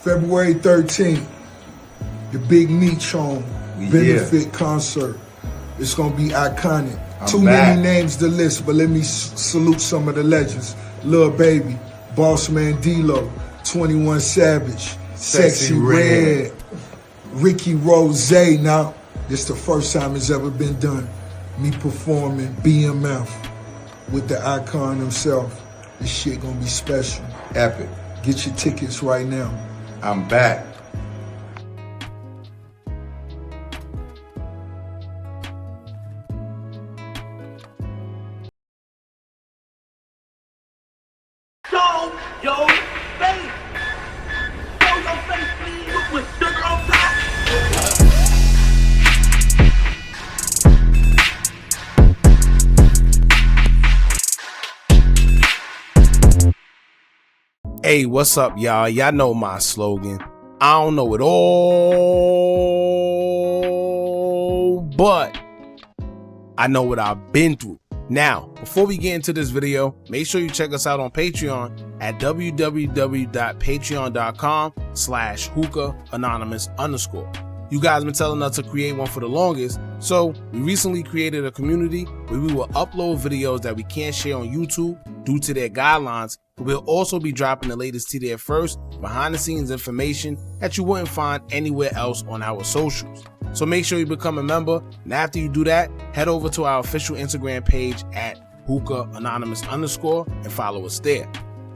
February 13th, the big Meech home benefit concert. It's gonna be iconic. Too many names to list, but let me salute some of the legends. Lil Baby, Boss Man D-Lo, 21 Savage, Sexy Red, Ricky Rose. Now, this the first time it's ever been done. Me performing BMF with the icon himself. This shit gonna be special. Epic. Get your tickets right now. I'm back. Show your face. Show your face, please, with sugar on top. Hey, what's up, y'all? Y'all know my slogan. I don't know it all, but I know what I've been through. Now, before we get into this video, make sure you check us out on Patreon at www.patreon.com/Hookah Anonymous _. You guys been telling us to create one for the longest, so we recently created a community where we will upload videos that we can't share on YouTube due to their guidelines. We'll also be dropping the latest to there first, behind the scenes information that you wouldn't find anywhere else on our socials. So make sure you become a member, and after you do that, head over to our official Instagram page at Hookah Anonymous _ and follow us there.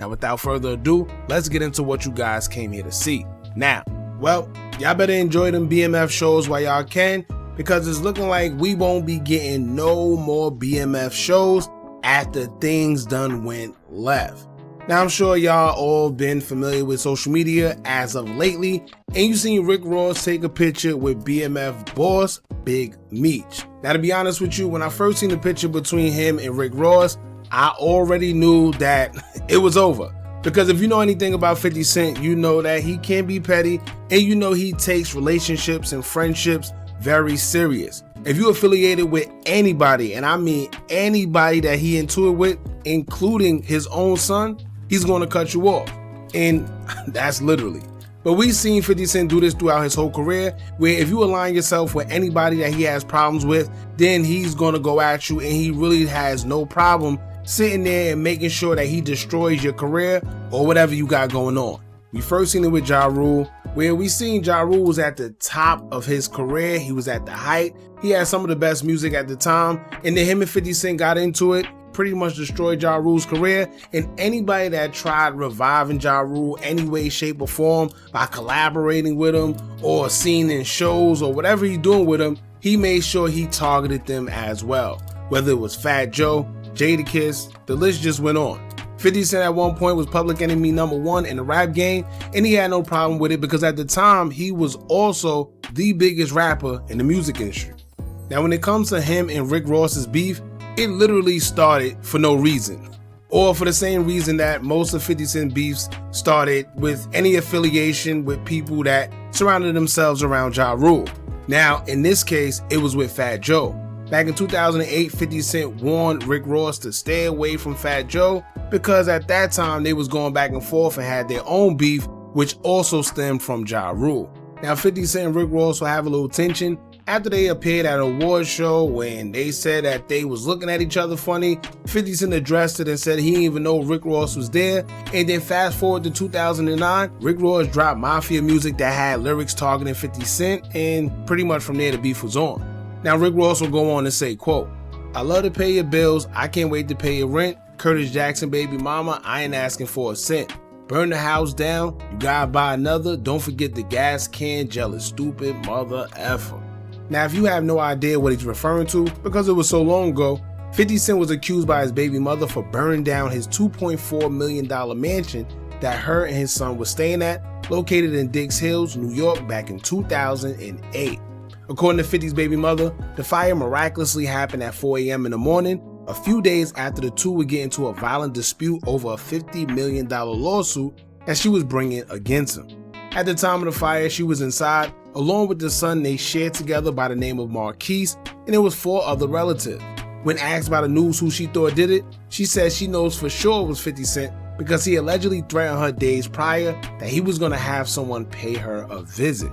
Now, without further ado, let's get into what you guys came here to see. Now, well, y'all better enjoy them BMF shows while y'all can, because it's looking like we won't be getting no more BMF shows after things done went left. Now, I'm sure y'all all been familiar with social media as of lately, and you seen Rick Ross take a picture with BMF boss Big Meech. Now, to be honest with you, when I first seen the picture between him and Rick Ross, I already knew that it was over. Because if you know anything about 50 Cent, you know that he can be petty, and you know he takes relationships and friendships very serious. If you affiliated with anybody, and I mean anybody that he into it with, including his own son, he's going to cut you off. And that's literally. But we've seen 50 Cent do this throughout his whole career, where if you align yourself with anybody that he has problems with, then he's going to go at you, and he really has no problem sitting there and making sure that he destroys your career or whatever you got going on. We first seen it with Ja Rule, where we seen Ja Rule was at the top of his career. He was at the height. He had some of the best music at the time, and then him and 50 Cent got into it, pretty much destroyed Ja Rule's career. And anybody that tried reviving Ja Rule any way, shape, or form by collaborating with him or seen in shows or whatever he's doing with him, he made sure he targeted them as well. Whether it was Fat Joe, Jadakiss, the list just went on. 50 Cent at one point was public enemy #1 in the rap game, and he had no problem with it because at the time he was also the biggest rapper in the music industry. Now, when it comes to him and Rick Ross's beef, it literally started for no reason, or for the same reason that most of 50 Cent beefs started with any affiliation with people that surrounded themselves around Ja Rule. Now, in this case, it was with Fat Joe. Back in 2008, 50 Cent warned Rick Ross to stay away from Fat Joe because at that time they was going back and forth and had their own beef, which also stemmed from Ja Rule. Now, 50 Cent and Rick Ross will have a little tension after they appeared at an award show when they said that they was looking at each other funny. 50 Cent addressed it and said he didn't even know Rick Ross was there. And then fast forward to 2009, Rick Ross dropped Mafia music that had lyrics targeting 50 Cent, and pretty much from there the beef was on. Now, Rick Ross will go on to say, quote, "I love to pay your bills. I can't wait to pay your rent. Curtis Jackson, baby mama, I ain't asking for a cent. Burn the house down. You gotta buy another. Don't forget the gas can, jealous, stupid mother effer." Now, if you have no idea what he's referring to, because it was so long ago, 50 Cent was accused by his baby mother for burning down his $2.4 million mansion that her and his son were staying at, located in Dix Hills, New York, back in 2008. According to 50's baby mother, the fire miraculously happened at 4 a.m. in the morning, a few days after the two would get into a violent dispute over a $50 million lawsuit that she was bringing against him. At the time of the fire, she was inside, along with the son they shared together by the name of Marquise, and it was 4 other relatives. When asked by the news who she thought did it, she said she knows for sure it was 50 Cent because he allegedly threatened her days prior that he was going to have someone pay her a visit.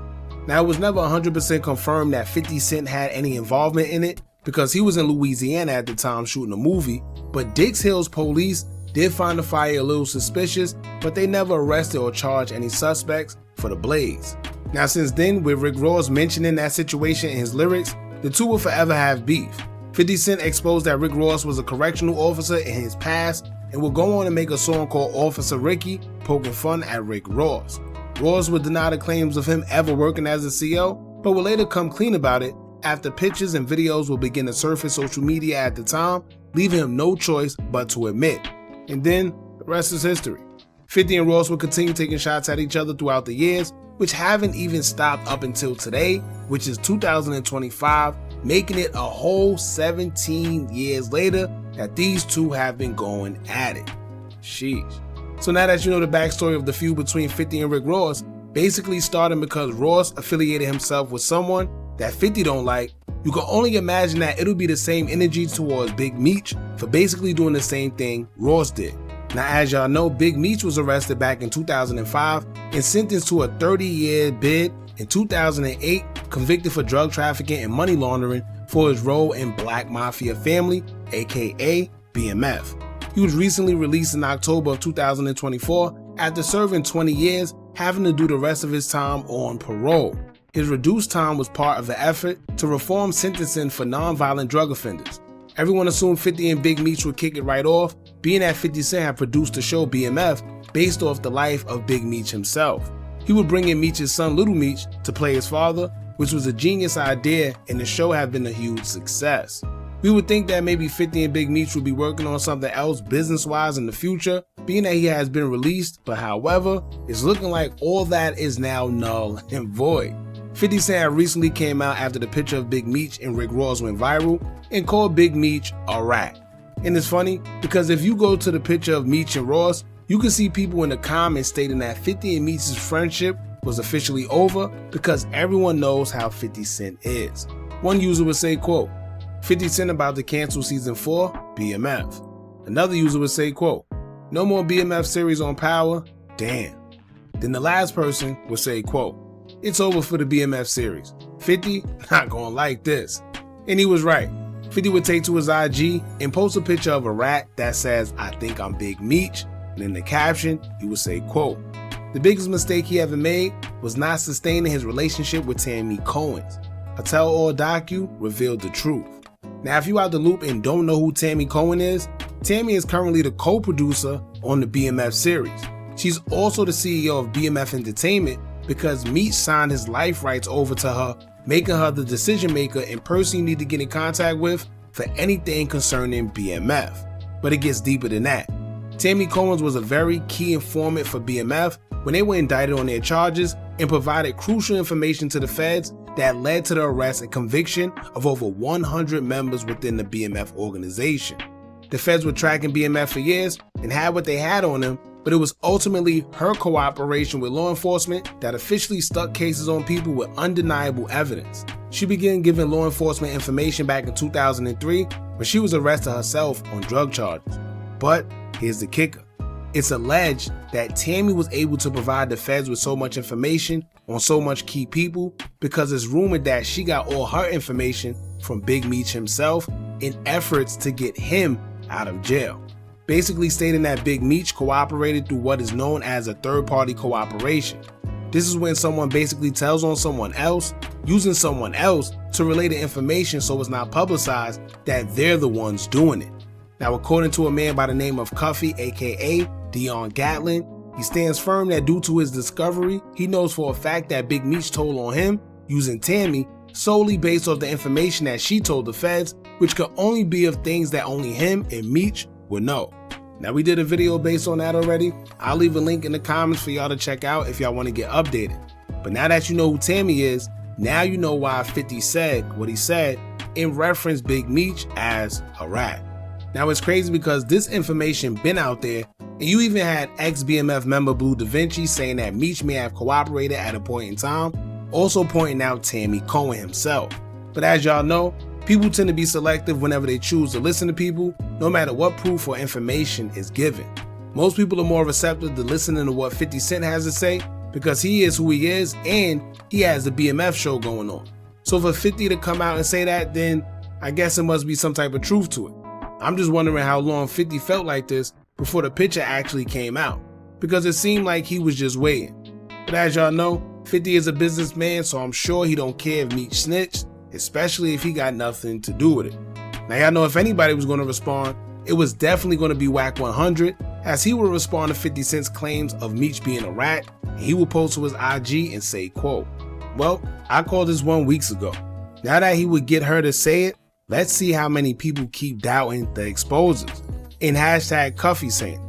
Now, it was never 100% confirmed that 50 Cent had any involvement in it because he was in Louisiana at the time shooting a movie, but Dix Hills police did find the fire a little suspicious, but they never arrested or charged any suspects for the blaze. Now, since then, with Rick Ross mentioning that situation in his lyrics, the two will forever have beef. 50 Cent exposed that Rick Ross was a correctional officer in his past and will go on to make a song called Officer Ricky, poking fun at Rick Ross. Ross would deny the claims of him ever working as a CO, but would later come clean about it after pictures and videos will begin to surface social media at the time, leaving him no choice but to admit. And then, the rest is history. 50 and Ross would continue taking shots at each other throughout the years, which haven't even stopped up until today, which is 2025, making it a whole 17 years later that these two have been going at it. Sheesh. So now that you know the backstory of the feud between 50 and Rick Ross, basically starting because Ross affiliated himself with someone that 50 don't like, you can only imagine that it'll be the same energy towards Big Meech for basically doing the same thing Ross did. Now, as y'all know, Big Meech was arrested back in 2005 and sentenced to a 30-year bid in 2008, convicted for drug trafficking and money laundering for his role in Black Mafia Family, aka BMF. He was recently released in October of 2024 after serving 20 years, having to do the rest of his time on parole. His reduced time was part of the effort to reform sentencing for non-violent drug offenders. Everyone assumed 50 and Big Meech would kick it right off, being that 50 Cent had produced the show BMF based off the life of Big Meech himself. He would bring in Meech's son Little Meech to play his father, which was a genius idea, and the show had been a huge success. We would think that maybe 50 and Big Meech would be working on something else business-wise in the future, being that he has been released, but however, it's looking like all that is now null and void. 50 Cent recently came out after the picture of Big Meech and Rick Ross went viral and called Big Meech a rat. And it's funny because if you go to the picture of Meech and Ross, you can see people in the comments stating that 50 and Meech's friendship was officially over because everyone knows how 50 Cent is. One user would say, quote, 50 Cent about to cancel season 4, BMF. Another user would say, quote, no more BMF series on Power, damn. Then the last person would say, quote, it's over for the BMF series. 50 not gonna like this. And he was right. 50 would take to his IG and post a picture of a rat that says, I think I'm Big Meech. And in the caption, he would say, quote, the biggest mistake he ever made was not sustaining his relationship with Tammy Cohen's. A tell-all docu revealed the truth. Now, if you out the loop and don't know who Tammy Cohen is, Tammy is currently the co-producer on the BMF series. She's also the CEO of BMF Entertainment because Meech signed his life rights over to her, making her the decision maker and person you need to get in contact with for anything concerning BMF. But it gets deeper than that. Tammy Cohen was a very key informant for BMF when they were indicted on their charges and provided crucial information to the feds that led to the arrest and conviction of over 100 members within the BMF organization. The feds were tracking BMF for years and had what they had on them, but it was ultimately her cooperation with law enforcement that officially stuck cases on people with undeniable evidence. She began giving law enforcement information back in 2003 when she was arrested herself on drug charges. But here's the kicker. It's alleged that Tammy was able to provide the feds with so much information on so much key people because it's rumored that she got all her information from Big Meech himself in efforts to get him out of jail. Basically stating that Big Meech cooperated through what is known as a third-party cooperation. This is when someone basically tells on someone else, using someone else to relay the information so it's not publicized that they're the ones doing it. Now, according to a man by the name of Cuffy, aka Dion Gatlin, he stands firm that due to his discovery, he knows for a fact that Big Meech told on him using Tammy solely based off the information that she told the feds, which could only be of things that only him and Meech would know. Now, we did a video based on that already. I'll leave a link in the comments for y'all to check out if y'all want to get updated. But now that you know who Tammy is, now you know why 50 said what he said in reference Big Meech as a rat. Now, it's crazy because this information been out there, and you even had ex-BMF member Blue Da Vinci saying that Meech may have cooperated at a point in time, also pointing out Tammy Cohen himself. But as y'all know, people tend to be selective whenever they choose to listen to people, no matter what proof or information is given. Most people are more receptive to listening to what 50 Cent has to say because he is who he is and he has the BMF show going on. So for 50 to come out and say that, then I guess it must be some type of truth to it. I'm just wondering how long 50 felt like this before the picture actually came out, because it seemed like he was just waiting. But as y'all know, 50 is a businessman, so I'm sure he don't care if Meech snitched, especially if he got nothing to do with it. Now y'all know if anybody was going to respond, it was definitely going to be Wack100, as he would respond to 50 Cent's claims of Meech being a rat, and he would post to his IG and say, quote, "Well, I called this 1 week ago. Now that he would get her to say it, let's see how many people keep doubting the exposers," and hashtag Cuffy saying.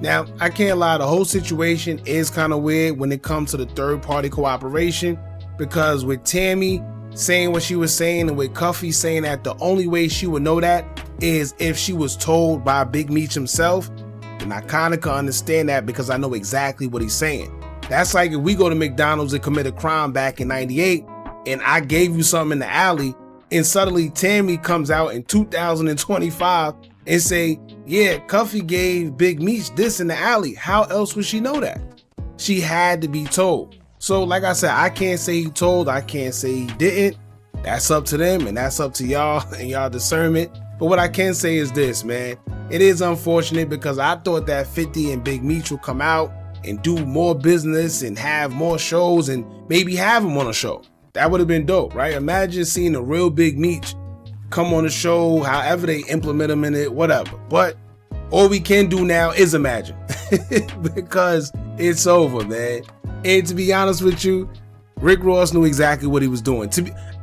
Now, I can't lie, the whole situation is kind of weird when it comes to the third party cooperation, because with Tammy saying what she was saying and with Cuffy saying that the only way she would know that is if she was told by Big Meech himself, then I kind of can understand that because I know exactly what he's saying. That's like if we go to McDonald's and commit a crime back in '98 and I gave you something in the alley and suddenly Tammy comes out in 2025 and say, yeah, Cuffy gave Big Meech this in the alley. How else would she know that? She had to be told. So like I said, I can't say he told, I can't say he didn't. That's up to them and that's up to y'all and y'all discernment. But what I can say is this, man. It is unfortunate because I thought that 50 and Big Meech would come out and do more business and have more shows and maybe have him on a show. That would have been dope, right? Imagine seeing a real Big Meech come on the show, however they implement him in it, whatever. But all we can do now is imagine because it's over, man. And to be honest with you, Rick Ross knew exactly what he was doing.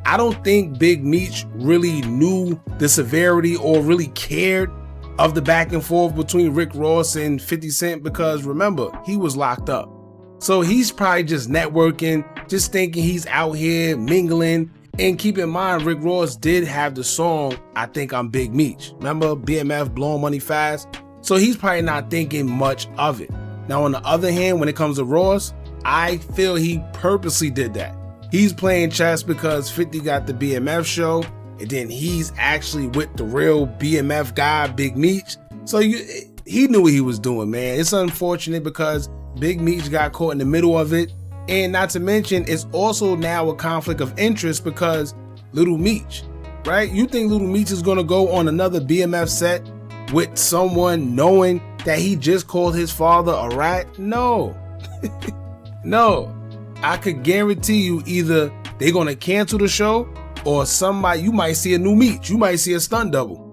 I don't think Big Meech really knew the severity or really cared of the back and forth between Rick Ross and 50 Cent because remember, he was locked up. So he's probably just networking, just thinking he's out here mingling. And keep in mind, Rick Ross did have the song, I Think I'm Big Meech. Remember BMF, Blowing Money Fast? So he's probably not thinking much of it. Now, on the other hand, when it comes to Ross, I feel he purposely did that. He's playing chess because 50 got the BMF show, and then he's actually with the real BMF guy, Big Meech. So he knew what he was doing, man. It's unfortunate because Big Meech got caught in the middle of it. And not to mention, it's also now a conflict of interest because Little Meech, right? You think Little Meech is going to go on another BMF set with someone knowing that he just called his father a rat? No. No. I could guarantee you either they're going to cancel the show or somebody, you might see a new Meech. You might see a stunt double.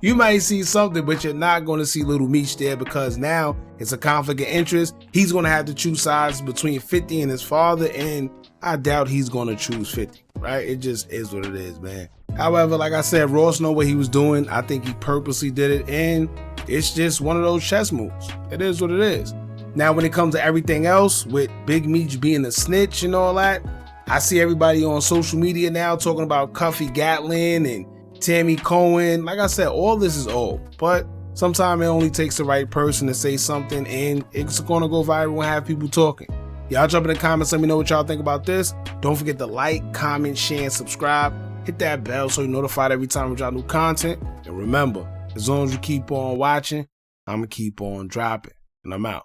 You might see something, but you're not going to see Little Meech there because now it's a conflict of interest. He's going to have to choose sides between 50 and his father, and I doubt he's going to choose 50, right? It just is what it is, man. However, like I said, Ross knew what he was doing. I think he purposely did it, and it's just one of those chess moves. It is what it is. Now, when it comes to everything else, with Big Meech being a snitch and all that, I see everybody on social media now talking about Cuffy Gatlin and Tammy Cohen. Like I said, all this is old, but sometimes it only takes the right person to say something and it's going to go viral and have people talking. Y'all jump in the comments, let me know what y'all think about this. Don't forget to like, comment, share, and subscribe. Hit that bell so you're notified every time we drop new content. And remember, as long as you keep on watching, I'm going to keep on dropping. And I'm out.